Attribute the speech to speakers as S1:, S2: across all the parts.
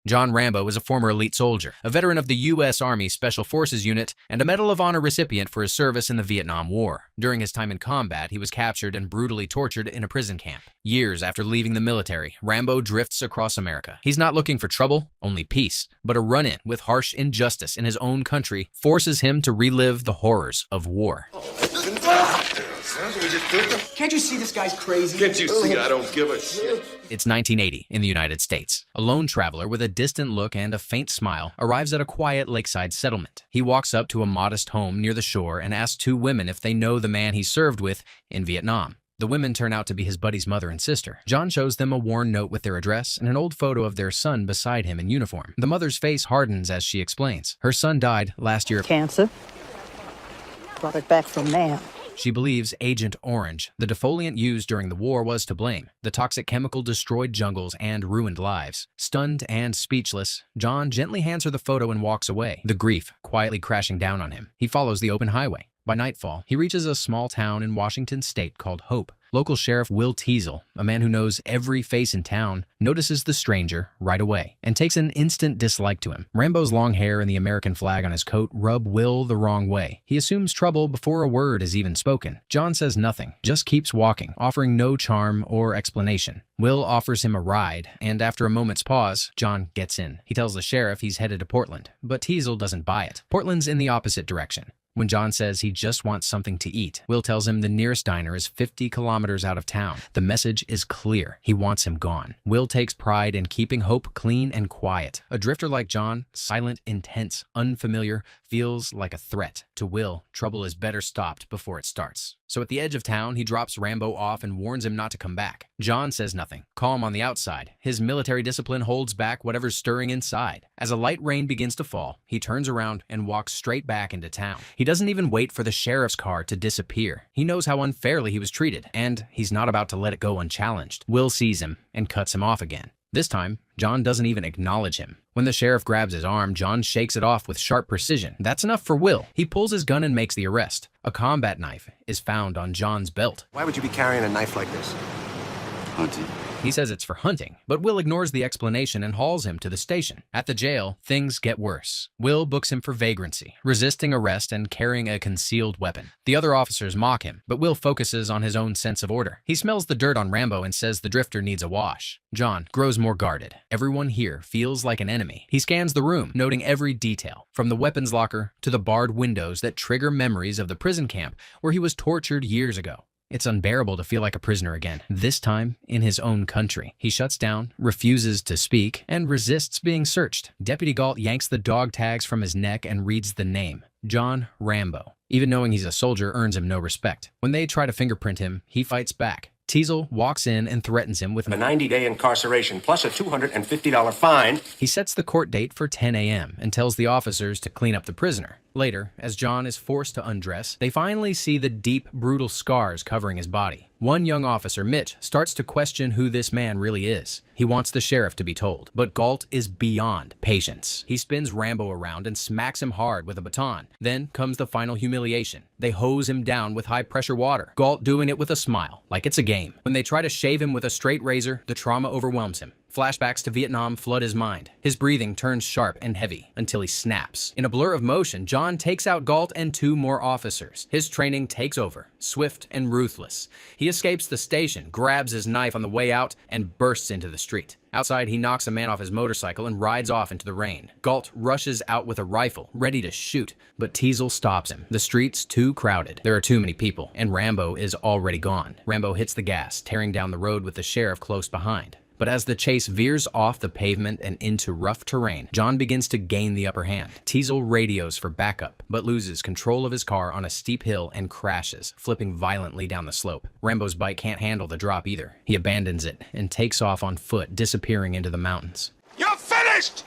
S1: John Rambo is a former elite soldier, a veteran of the U.S. Army Special Forces Unit, and a Medal of Honor recipient for his service in the Vietnam War. During his time in combat, he was captured and brutally tortured in a prison camp. Years after leaving the military, Rambo drifts across America. He's not looking for trouble, only peace, but a run-in with harsh injustice in his own country forces him to relive the horrors of war.
S2: Can't you see this guy's crazy?
S3: Can't you see I don't give a shit?
S1: It's 1980 in the United States. A lone traveler with a distant look and a faint smile arrives at a quiet lakeside settlement. He walks up to a modest home near the shore and asks two women if they know the man he served with in Vietnam. The women turn out to be his buddy's mother and sister. John shows them a worn note with their address and an old photo of their son beside him in uniform. The mother's face hardens as she explains. Her son died last year of
S4: cancer. Brought it back from man.
S1: She believes Agent Orange, the defoliant used during the war, was to blame. The toxic chemical destroyed jungles and ruined lives. Stunned and speechless, John gently hands her the photo and walks away, the grief quietly crashing down on him. He follows the open highway. By nightfall, he reaches a small town in Washington state called Hope. Local Sheriff Will Teasel, a man who knows every face in town, notices the stranger right away and takes an instant dislike to him. Rambo's long hair and the American flag on his coat rub Will the wrong way. He assumes trouble before a word is even spoken. John says nothing, just keeps walking, offering no charm or explanation. Will offers him a ride, and after a moment's pause, John gets in. He tells the sheriff he's headed to Portland, but Teasel doesn't buy it. Portland's in the opposite direction. When John says he just wants something to eat, Will tells him the nearest diner is 50 kilometers out of town. The message is clear. He wants him gone. Will takes pride in keeping Hope clean and quiet. A drifter like John, silent, intense, unfamiliar, feels like a threat. To Will, trouble is better stopped before it starts. So at the edge of town, he drops Rambo off and warns him not to come back. John says nothing, calm on the outside. His military discipline holds back whatever's stirring inside. As a light rain begins to fall, he turns around and walks straight back into town. He doesn't even wait for the sheriff's car to disappear. He knows how unfairly he was treated, and he's not about to let it go unchallenged. Will sees him and cuts him off again. This time, John doesn't even acknowledge him. When the sheriff grabs his arm, John shakes it off with sharp precision. That's enough for Will. He pulls his gun and makes the arrest. A combat knife is found on John's belt.
S2: Why would you be carrying a knife like this?
S3: Hunting.
S1: He says it's for hunting, but Will ignores the explanation and hauls him to the station. At the jail, things get worse. Will books him for vagrancy, resisting arrest and carrying a concealed weapon. The other officers mock him, but Will focuses on his own sense of order. He smells the dirt on Rambo and says the drifter needs a wash. John grows more guarded. Everyone here feels like an enemy. He scans the room, noting every detail, from the weapons locker to the barred windows that trigger memories of the prison camp where he was tortured years ago. It's unbearable to feel like a prisoner again, this time in his own country. He shuts down, refuses to speak, and resists being searched. Deputy Galt yanks the dog tags from his neck and reads the name, John Rambo. Even knowing he's a soldier earns him no respect. When they try to fingerprint him, he fights back. Teasel walks in and threatens him with
S2: A 90-day incarceration plus a $250 fine.
S1: He sets the court date for 10 a.m. and tells the officers to clean up the prisoner. Later, as John is forced to undress, they finally see the deep, brutal scars covering his body. One young officer, Mitch, starts to question who this man really is. He wants the sheriff to be told, but Galt is beyond patience. He spins Rambo around and smacks him hard with a baton. Then comes the final humiliation. They hose him down with high-pressure water, Galt doing it with a smile, like it's a game. When they try to shave him with a straight razor, the trauma overwhelms him. Flashbacks to Vietnam flood his mind. His breathing turns sharp and heavy until he snaps. In a blur of motion, John takes out Galt and two more officers. His training takes over, swift and ruthless. He escapes the station, grabs his knife on the way out, and bursts into the street. Outside, he knocks a man off his motorcycle and rides off into the rain. Galt rushes out with a rifle, ready to shoot, but Teasel stops him. The street's too crowded. There are too many people, and Rambo is already gone. Rambo hits the gas, tearing down the road with the sheriff close behind. But as the chase veers off the pavement and into rough terrain, John begins to gain the upper hand. Teasel radios for backup, but loses control of his car on a steep hill and crashes, flipping violently down the slope. Rambo's bike can't handle the drop either. He abandons it and takes off on foot, disappearing into the mountains.
S3: You're finished!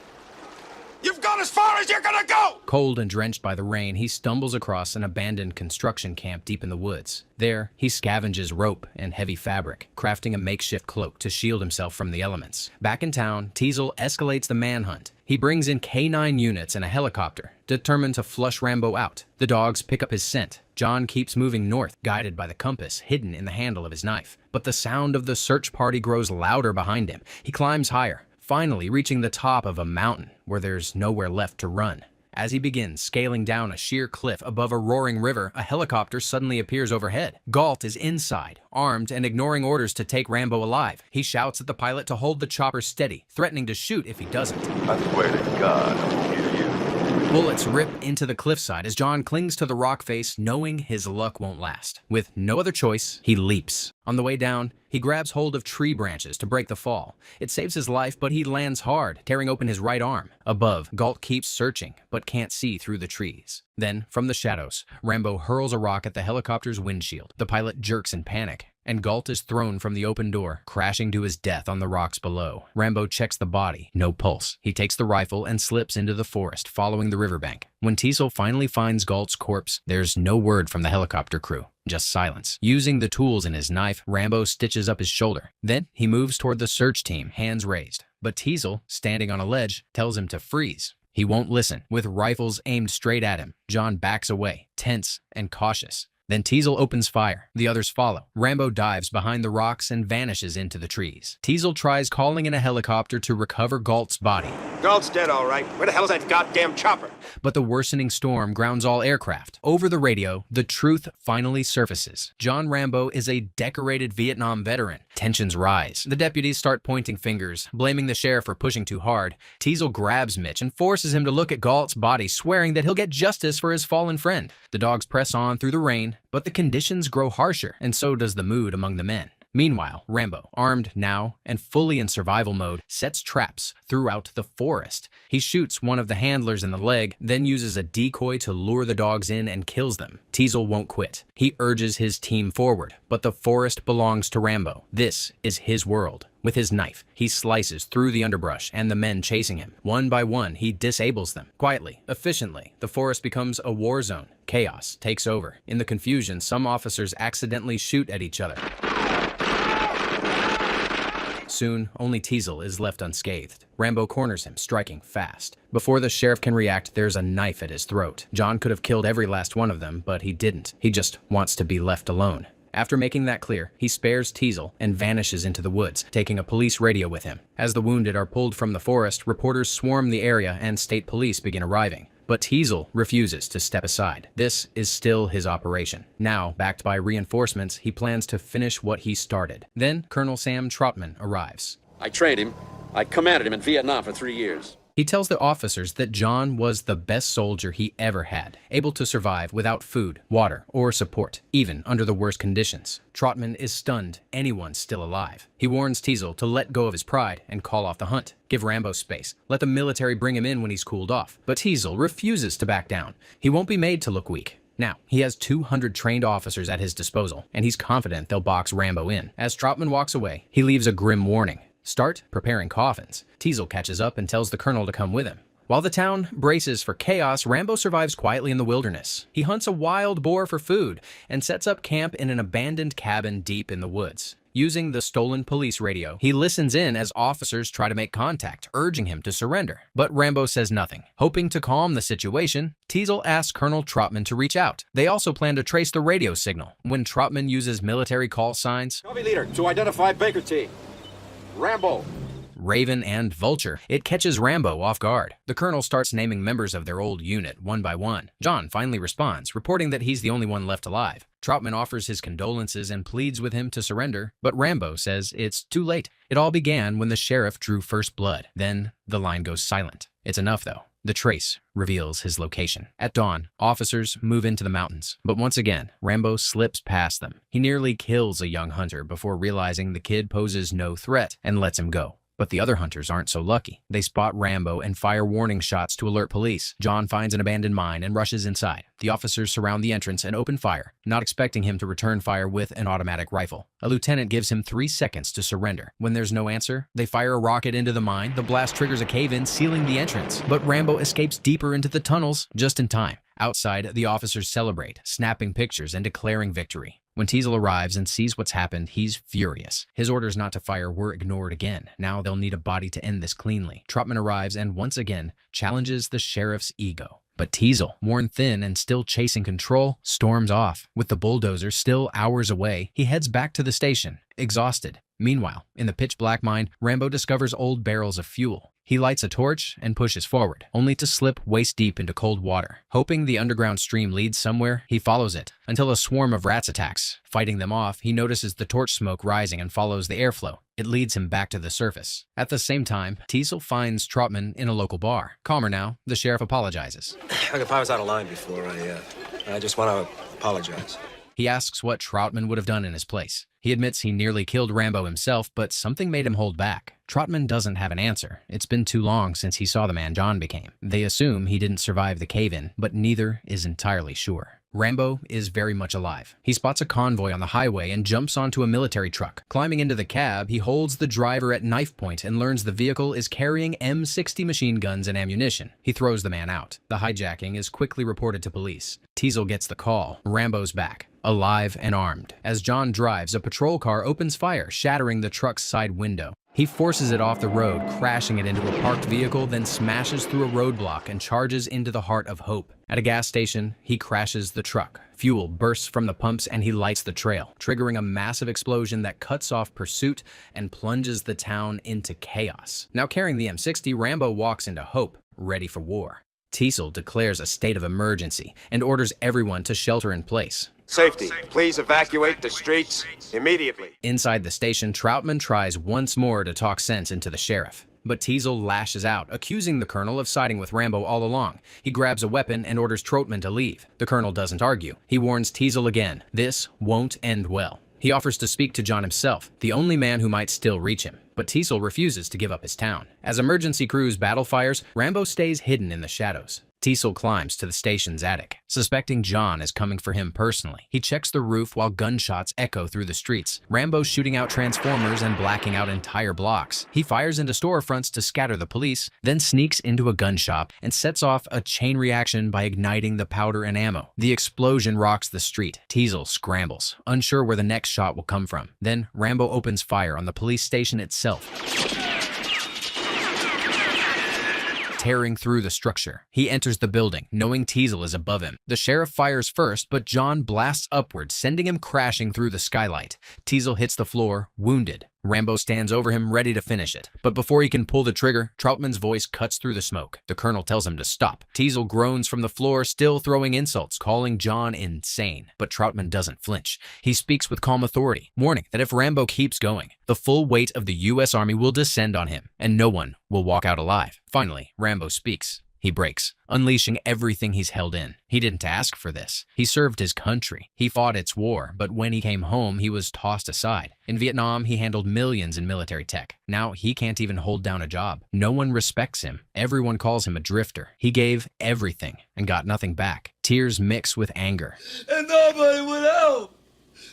S3: You've gone as far as you're gonna go!
S1: Cold and drenched by the rain, he stumbles across an abandoned construction camp deep in the woods. There, he scavenges rope and heavy fabric, crafting a makeshift cloak to shield himself from the elements. Back in town, Teasel escalates the manhunt. He brings in K-9 units and a helicopter, determined to flush Rambo out. The dogs pick up his scent. John keeps moving north, guided by the compass hidden in the handle of his knife. But the sound of the search party grows louder behind him. He climbs higher, finally reaching the top of a mountain where there's nowhere left to run. As he begins scaling down a sheer cliff above a roaring river, a helicopter suddenly appears overhead. Galt is inside, armed and ignoring orders to take Rambo alive. He shouts at the pilot to hold the chopper steady, threatening to shoot if he doesn't.
S5: I swear to God, I'll kill you.
S1: Bullets rip into the cliffside as John clings to the rock face, knowing his luck won't last. With no other choice, he leaps. On the way down, he grabs hold of tree branches to break the fall. It saves his life, but he lands hard, tearing open his right arm. Above, Galt keeps searching, but can't see through the trees. Then, from the shadows, Rambo hurls a rock at the helicopter's windshield. The pilot jerks in panic, and Galt is thrown from the open door, crashing to his death on the rocks below. Rambo checks the body, no pulse. He takes the rifle and slips into the forest, following the riverbank. When Teasel finally finds Galt's corpse, there's no word from the helicopter crew. Just silence. Using the tools in his knife, Rambo stitches up his shoulder. Then he moves toward the search team, hands raised. But Teasel, standing on a ledge, tells him to freeze. He won't listen. With rifles aimed straight at him, John backs away, tense and cautious. Then Teasel opens fire. The others follow. Rambo dives behind the rocks and vanishes into the trees. Teasel tries calling in a helicopter to recover Galt's body.
S3: Galt's dead, all right. Where the hell's that goddamn chopper?
S1: But the worsening storm grounds all aircraft. Over the radio, the truth finally surfaces. John Rambo is a decorated Vietnam veteran. Tensions rise. The deputies start pointing fingers, blaming the sheriff for pushing too hard. Teasel grabs Mitch and forces him to look at Galt's body, swearing that he'll get justice for his fallen friend. The dogs press on through the rain, but the conditions grow harsher, and so does the mood among the men. Meanwhile, Rambo, armed now and fully in survival mode, sets traps throughout the forest. He shoots one of the handlers in the leg, then uses a decoy to lure the dogs in and kills them. Teasel won't quit. He urges his team forward, but the forest belongs to Rambo. This is his world. With his knife, he slices through the underbrush and the men chasing him. One by one, he disables them. Quietly, efficiently, the forest becomes a war zone. Chaos takes over. In the confusion, some officers accidentally shoot at each other. Soon, only Teasel is left unscathed. Rambo corners him, striking fast. Before the sheriff can react, there's a knife at his throat. John could have killed every last one of them, but he didn't. He just wants to be left alone. After making that clear, he spares Teasel and vanishes into the woods, taking a police radio with him. As the wounded are pulled from the forest, reporters swarm the area and state police begin arriving. But Teasel refuses to step aside. This is still his operation. Now, backed by reinforcements, he plans to finish what he started. Then, Colonel Sam Trotman arrives.
S6: I trained him. I commanded him in Vietnam for 3 years.
S1: He tells the officers that John was the best soldier he ever had, able to survive without food, water, or support, even under the worst conditions. Trotman is stunned anyone's still alive. He warns Teasel to let go of his pride and call off the hunt. Give Rambo space. Let the military bring him in when he's cooled off. But Teasel refuses to back down. He won't be made to look weak. Now, he has 200 trained officers at his disposal, and he's confident they'll box Rambo in. As Trotman walks away, he leaves a grim warning. Start preparing coffins. Teasel catches up and tells the colonel to come with him. While the town braces for chaos, Rambo survives quietly in the wilderness. He hunts a wild boar for food and sets up camp in an abandoned cabin deep in the woods. Using the stolen police radio, he listens in as officers try to make contact, urging him to surrender. But Rambo says nothing. Hoping to calm the situation, Teasel asks Colonel Trotman to reach out. They also plan to trace the radio signal. When Trotman uses military call signs,
S3: Copy leader, to identify Baker T. Rambo.
S1: Raven, and Vulture, it catches Rambo off guard. The colonel starts naming members of their old unit one by one. John finally responds, reporting that he's the only one left alive. Trotman offers his condolences and pleads with him to surrender, but Rambo says it's too late. It all began when the sheriff drew first blood. Then the line goes silent. It's enough, though. The trace reveals his location. At dawn, officers move into the mountains, but once again, Rambo slips past them. He nearly kills a young hunter before realizing the kid poses no threat and lets him go. But the other hunters aren't so lucky. They spot Rambo and fire warning shots to alert police. John finds an abandoned mine and rushes inside. The officers surround the entrance and open fire, not expecting him to return fire with an automatic rifle. A lieutenant gives him 3 seconds to surrender. When there's no answer, they fire a rocket into the mine. The blast triggers a cave-in, sealing the entrance. But Rambo escapes deeper into the tunnels just in time. Outside, the officers celebrate, snapping pictures and declaring victory. When Teasel arrives and sees what's happened, he's furious. His orders not to fire were ignored again. Now they'll need a body to end this cleanly. Trotman arrives and once again challenges the sheriff's ego. But Teasel, worn thin and still chasing control, storms off. With the bulldozer still hours away, he heads back to the station, exhausted. Meanwhile, in the pitch-black mine, Rambo discovers old barrels of fuel. He lights a torch and pushes forward, only to slip waist-deep into cold water. Hoping the underground stream leads somewhere, he follows it, until a swarm of rats attacks. Fighting them off, he notices the torch smoke rising and follows the airflow. It leads him back to the surface. At the same time, Teasel finds Troutman in a local bar. Calmer now, the sheriff apologizes.
S3: Look, if I was out of line before, I just want to apologize.
S1: He asks what Troutman would have done in his place. He admits he nearly killed Rambo himself, but something made him hold back. Troutman doesn't have an answer. It's been too long since he saw the man John became. They assume he didn't survive the cave-in, but neither is entirely sure. Rambo is very much alive. He spots a convoy on the highway and jumps onto a military truck. Climbing into the cab, he holds the driver at knife point and learns the vehicle is carrying M60 machine guns and ammunition. He throws the man out. The hijacking is quickly reported to police. Teasel gets the call. Rambo's back, alive and armed. As John drives, a patrol car opens fire, shattering the truck's side window. He forces it off the road, crashing it into a parked vehicle, then smashes through a roadblock and charges into the heart of Hope. At a gas station, he crashes the truck. Fuel bursts from the pumps and he lights the trail, triggering a massive explosion that cuts off pursuit and plunges the town into chaos. Now carrying the M60, Rambo walks into Hope, ready for war. Teasel declares a state of emergency and orders everyone to shelter in place.
S3: Safety, please evacuate the streets immediately.
S1: Inside the station, Troutman tries once more to talk sense into the sheriff. But Teasel lashes out, accusing the colonel of siding with Rambo all along. He grabs a weapon and orders Troutman to leave. The colonel doesn't argue. He warns Teasel again. This won't end well. He offers to speak to John himself, the only man who might still reach him. But Teasel refuses to give up his town. As emergency crews battle fires, Rambo stays hidden in the shadows. Teasel climbs to the station's attic, suspecting John is coming for him personally. He checks the roof while gunshots echo through the streets. Rambo's shooting out transformers and blacking out entire blocks. He fires into storefronts to scatter the police, then sneaks into a gun shop and sets off a chain reaction by igniting the powder and ammo. The explosion rocks the street. Teasel scrambles, unsure where the next shot will come from. Then Rambo opens fire on the police station itself, tearing through the structure. He enters the building, knowing Teasel is above him. The sheriff fires first, but John blasts upward, sending him crashing through the skylight. Teasel hits the floor, wounded. Rambo stands over him, ready to finish it. But before he can pull the trigger, Troutman's voice cuts through the smoke. The colonel tells him to stop. Teasel groans from the floor, still throwing insults, calling John insane. But Troutman doesn't flinch. He speaks with calm authority, warning that if Rambo keeps going, the full weight of the U.S. Army will descend on him, and no one will walk out alive. Finally, Rambo speaks. He breaks, unleashing everything he's held in. He didn't ask for this. He served his country. He fought its war, but when he came home, he was tossed aside. In Vietnam, he handled millions in military tech. Now he can't even hold down a job. No one respects him. Everyone calls him a drifter. He gave everything and got nothing back. Tears mix with anger.
S7: And nobody would help.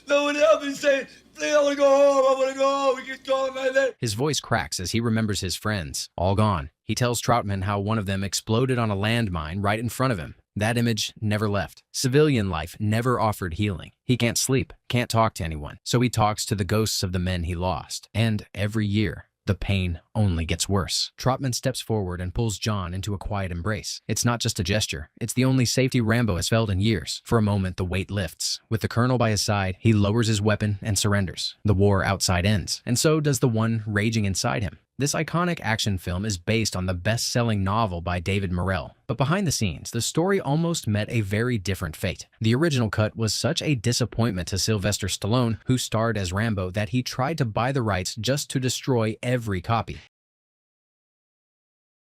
S7: No one helped me say, please, I want to go home. I want to go home. We keep calling my name.
S1: His voice cracks as he remembers his friends, all gone. He tells Troutman how one of them exploded on a landmine right in front of him. That image never left. Civilian life never offered healing. He can't sleep, can't talk to anyone, so he talks to the ghosts of the men he lost. And every year, the pain only gets worse. Troutman steps forward and pulls John into a quiet embrace. It's not just a gesture. It's the only safety Rambo has felt in years. For a moment, the weight lifts. With the colonel by his side, he lowers his weapon and surrenders. The war outside ends, and so does the one raging inside him. This iconic action film is based on the best-selling novel by David Morrell. But behind the scenes, the story almost met a very different fate. The original cut was such a disappointment to Sylvester Stallone, who starred as Rambo, that he tried to buy the rights just to destroy every copy.